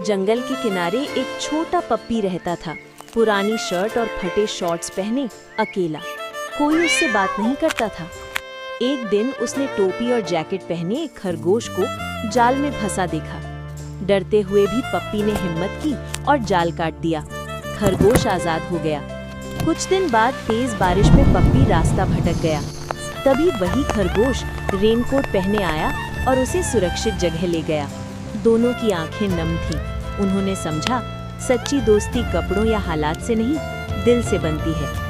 जंगल के किनारे एक छोटा पप्पी रहता था, पुरानी शर्ट और फटे शॉर्ट्स पहने, अकेला। कोई उससे बात नहीं करता था। एक दिन उसने टोपी और जैकेट पहने एक खरगोश को जाल में फंसा देखा। डरते हुए भी पप्पी ने हिम्मत की और जाल काट दिया। खरगोश आजाद हो गया। कुछ दिन बाद तेज बारिश में पप्पी रास्ता भटक गया। तभी वही खरगोश रेनकोट पहने आया और उसे सुरक्षित जगह ले गया। दोनों की आंखें नम थीं। उन्होंने समझा, सच्ची दोस्ती कपड़ों या हालात से नहीं, दिल से बनती है।